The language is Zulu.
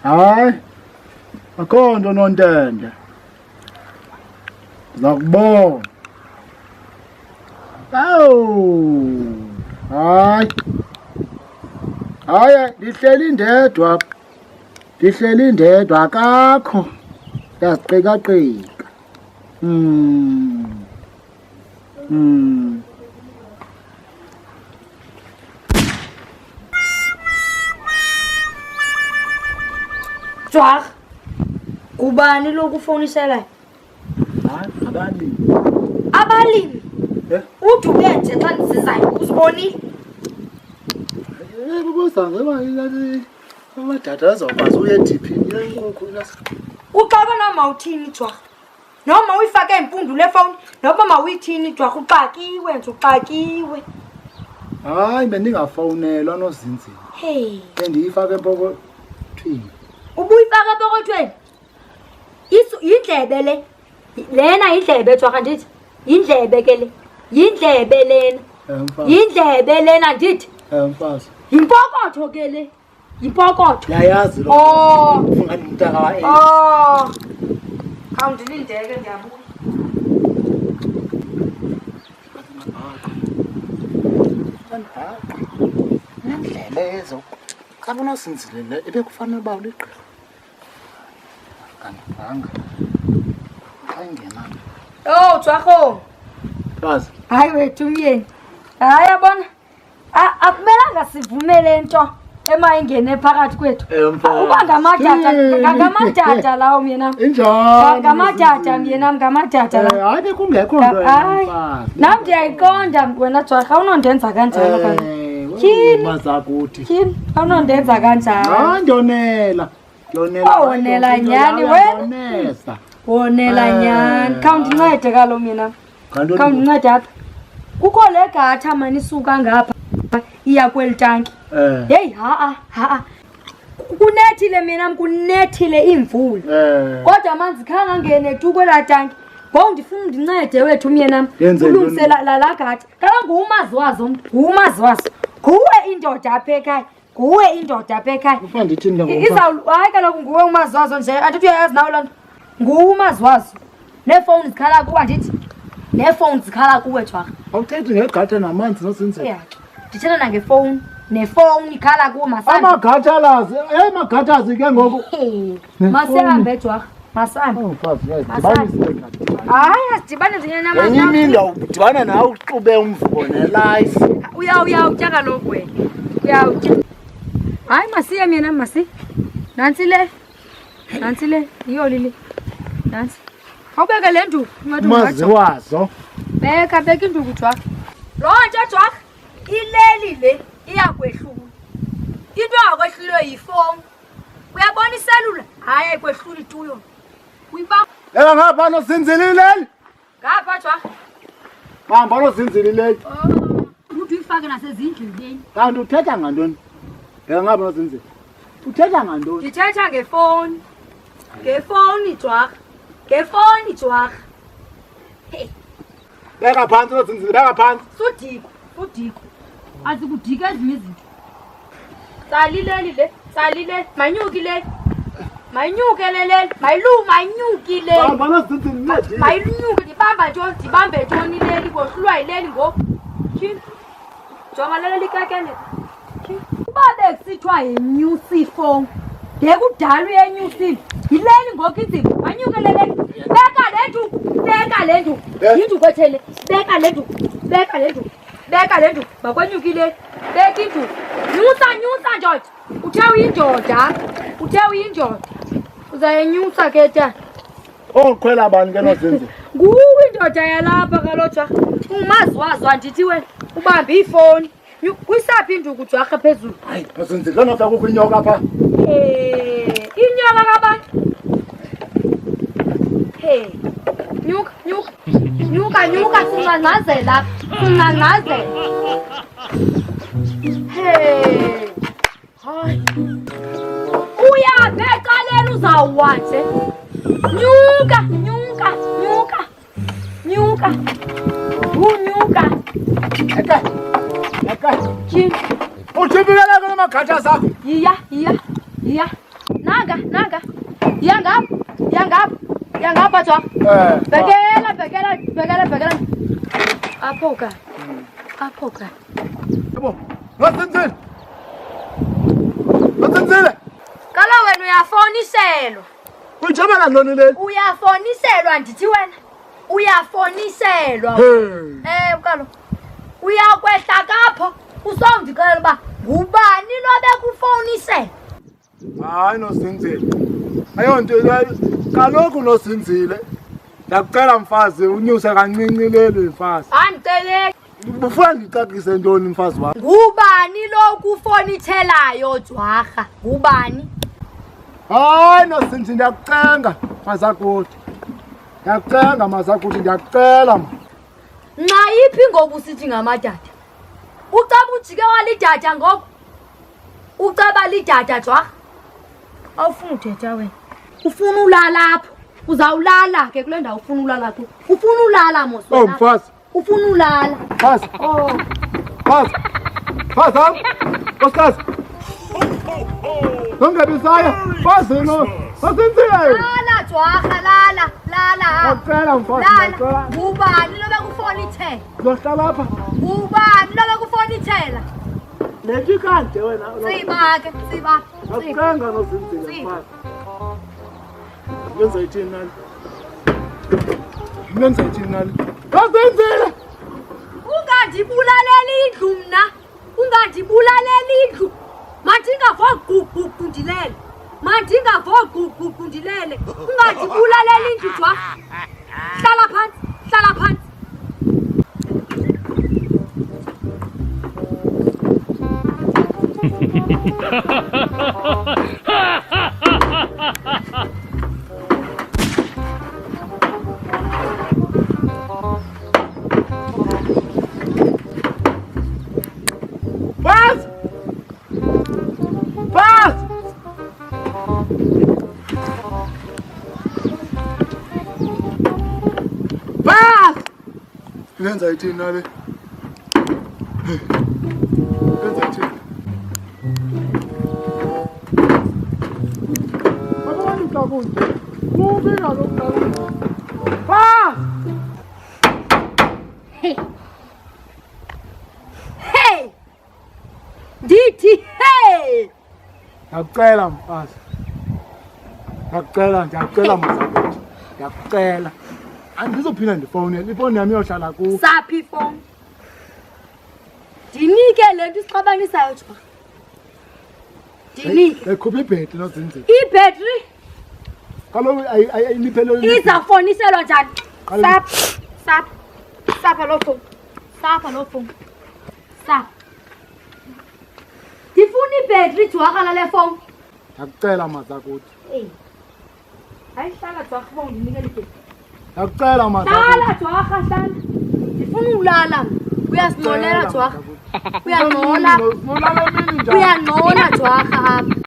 Hayi. Akho nto nontende. Zakubona. Awu. Hayi. Hayi, lihleli ndedwa. Lihleli ndedwa akakho. Yaziqika-qika. Jwag, kubani lokufonisela? Hayi, abalimi. Abalimi? Uthi ubenje xa ndisizayo, uzibonile? Bubuzange bayilali. Amadada azawukwazi uye ediphini yenkukhu lasa. Uxaka noma uthini Jwag? Noma uyifake impundu le phone, noma mawuyithini Jwag, uxakiwe nje uxakiwe. Hayi bendingafowunelwa nozinzile. Hey. Bendiyifake empokothweni. Ubuyifaka epokothweni? Yindlebe le. Lena yindlebe Jwag ndithi. Yindlebe ke le. Yindlebe lena. Yindlebe lena ndithi. Mfazi. Yimpokotho ke le. Yimpokotho. Yayazi lo. Ufuna umntaka wa Awundilindeke ndiyabuya. Nendlela ezo. Xa unosinzile le ebekufanele uba uligqira. Kananga. Xa ingena. Jwag. Mfazi. Hayi wethu myeni. Hayi yabona. Akumelanga sivumele into emayingene phakathi kwethu. Uba ngamadada lawo myena. Injalo. Ngamadada lawo. Hayi bekungekho nto mfazi. Nam ndiyayiqonda wena Jwag, awunondenza kanjalo kaloku. Mazakuthi. Tyhini, awunondenza kanjalo. Hayi ndionela. Wonela nyani wena. Wonela nyani. Khawundincede kaloku myena. Khawundincede apha. Kukho le gatha mani isuka ngapha iya kweli tanki. Hey kunethile mina kunethile imvula. Kodwa amanzi khanga ngene tu kwela tanki. Ngoku ndifuna undincede wethu myena ulungisela la gatha. Kaloku ngumazi wazo. Nguwe indoda apha ekhaya. Nguwe indoda apha ekhaya. Ufuna ndithini ke ngoku? Hayi kaloku nguwe umazi wazo nje. Andithi uyayazi nawe loo nto. Nguwe umazi wazo. Neefowuni zikhala kuwe ndithi. Neefowuni zikhala kuwe Jwag. Awuthethi ngegatha namanzi nozinzile. Ndithetha nangefowuni. Nefowuni ikhala kuwe masana. Amagatalazi. Magathazi ke ngoku. Masihambe Jwag. Masihambe. Hayi asidibane nje namanje. Enye imini udibana nawe uxube umvubo nelife. Uyawutya kaloku wena. Uyawutya. Hayi masiye mina masi. Nansi le. Yiyo lili. Nansi. Awubeke le nduku. Mazi wazo. Beka induku Jwag. Loo nto Jwag. Ileli le iyakwehlula. Into yakwehlulwe yifowuni. Uyabona iselula? Hayi ayikwehluli tuyo. Uyibamba. Ngapha nozinzile Ileli. Ngapha Jwag. Hamba nozinzile Ileli. Uthi uyifake nasezindleleni. Kanti uthetha ngantoni? Ngapha nozinzile. Uthetha ngantoni? Ndithetha ngefowuni. Ngefowuni Jwag. Ngefowuni Jwag. Hey. Beka phansi nozinzile, beka phansi. Sudiko. Azikudika ezinye izinto. Salileli le. Manyukile. Manyukile. Hamba nozinzile. Mayinyuke ndibambe ntoni leli kohlulwa yileli ngoku. Tyhini. Jonga leli likakene. Uba bekusithiwa yenyusa ifowuni. Ngekudala uyenyusile. Yileli ngoku inzima. Manyuke leli. Beka le nduku. Yinduku ethele. Beka le nduku. Makwenyukile. Beka induku. Nyusa ndoda. Uthe uyindoda. Uzayenyusa ke tya. Okhwela bani ke nozinzile? Nguwe indoda yalapha kaloku Jwag. Ungumazi wazo andithi wena. Ubambe ifowuni. Kwisaphi induku Jwag phezulu? Hayi, nozinzile lona fika kukho inyoka apha. Inyoka kabantu. Nyuka singangazela. Hayi. Uyabhekalela uzawuwanje. Nyuka. Unyuka. Eka. Uthibikele kule magatha zakho. Iya. Ya. Nanga. Yangapha Jwa. Bekela. Aphoka. Yebo. Wasenzile. Kala wena uyafoniselwa. Kujabana lona leli. Uyafoniselwa ndithi wena. Uyafoniselwa. Ukalo. Uyakwehla kapho usongicela ba ngubani lobe kufonisela. Hayi nozinzile. Ayonto kaloku nozinzile. Ndakucela mfazi unyuse kancinci leli mfazi. Andicele. Ufuna ngicacise ntoni mfazi wami? Ngubani lo kufonithelayo Jwarha? Ngubani? Hayi nozinzile ndiyakucenga mazakuthi. Ndiyakucenga mazakuthi ndiyakucela ma. Nxa yiphi ngoku sithi ngamadada? Ucaba ujike walidada ngoku? Ucaba lidada Jwarha? Awufuna uthetha wena. Ufuna ulala apho. Uzawulala ke kule ndawo ufuna ulala ku. Ufuna ulala mos wena. Mfazi. Ufuna ulala. Mfazi. Mfazi. Mfazi. Mfazi. Ungabisaya. Mfazi no. Wasenzile. Lala Jwarha, lala. Ngicela mfazi. Lala. Ngubani lobe kufonithela? Uzohlala lapha. Ngubani lobe kufonithela? Lethi kande wena. Siba. Akucanga nozinzile mfazi. Ngenza ithini nani? Wasenzile. Ungandibulalela indlu mna. Ungandibulalela indlu. Mandingavo gugundilele. Ungandibulalela indlu Jwarha. Hlala phansi. Ngenza ithini nale? Ngenza ithini? Abanye kakunje. Kubika lo kakunje. Hey! Ndithi hey! Ndiyakucela mfazi. Ndiyakucela mazakuthi. Ndiyakucela. Andizophinda ndifowunele. Ifowuni yami iyohlala ku. Saphi ifowuni? Ndinike le nto isixabanisayo Jwarha. Ndinike. Lekhupha ibhetri nozinzile. Ibhetri Kaloku ayiliphele. izafoniselwa njani? Sapha lo phone. Ndifuna ibhetri Jwarha lale phone. Ndiyakucela mazakuthi. Hayihlala Jwarha uba undinike ibhetri. Ndiyakucela mazakuthi. Hlala Jwarha, hlala. Ndifuna ulala. Uyazinolela Jwarha. Uyangcola Jwarha apha.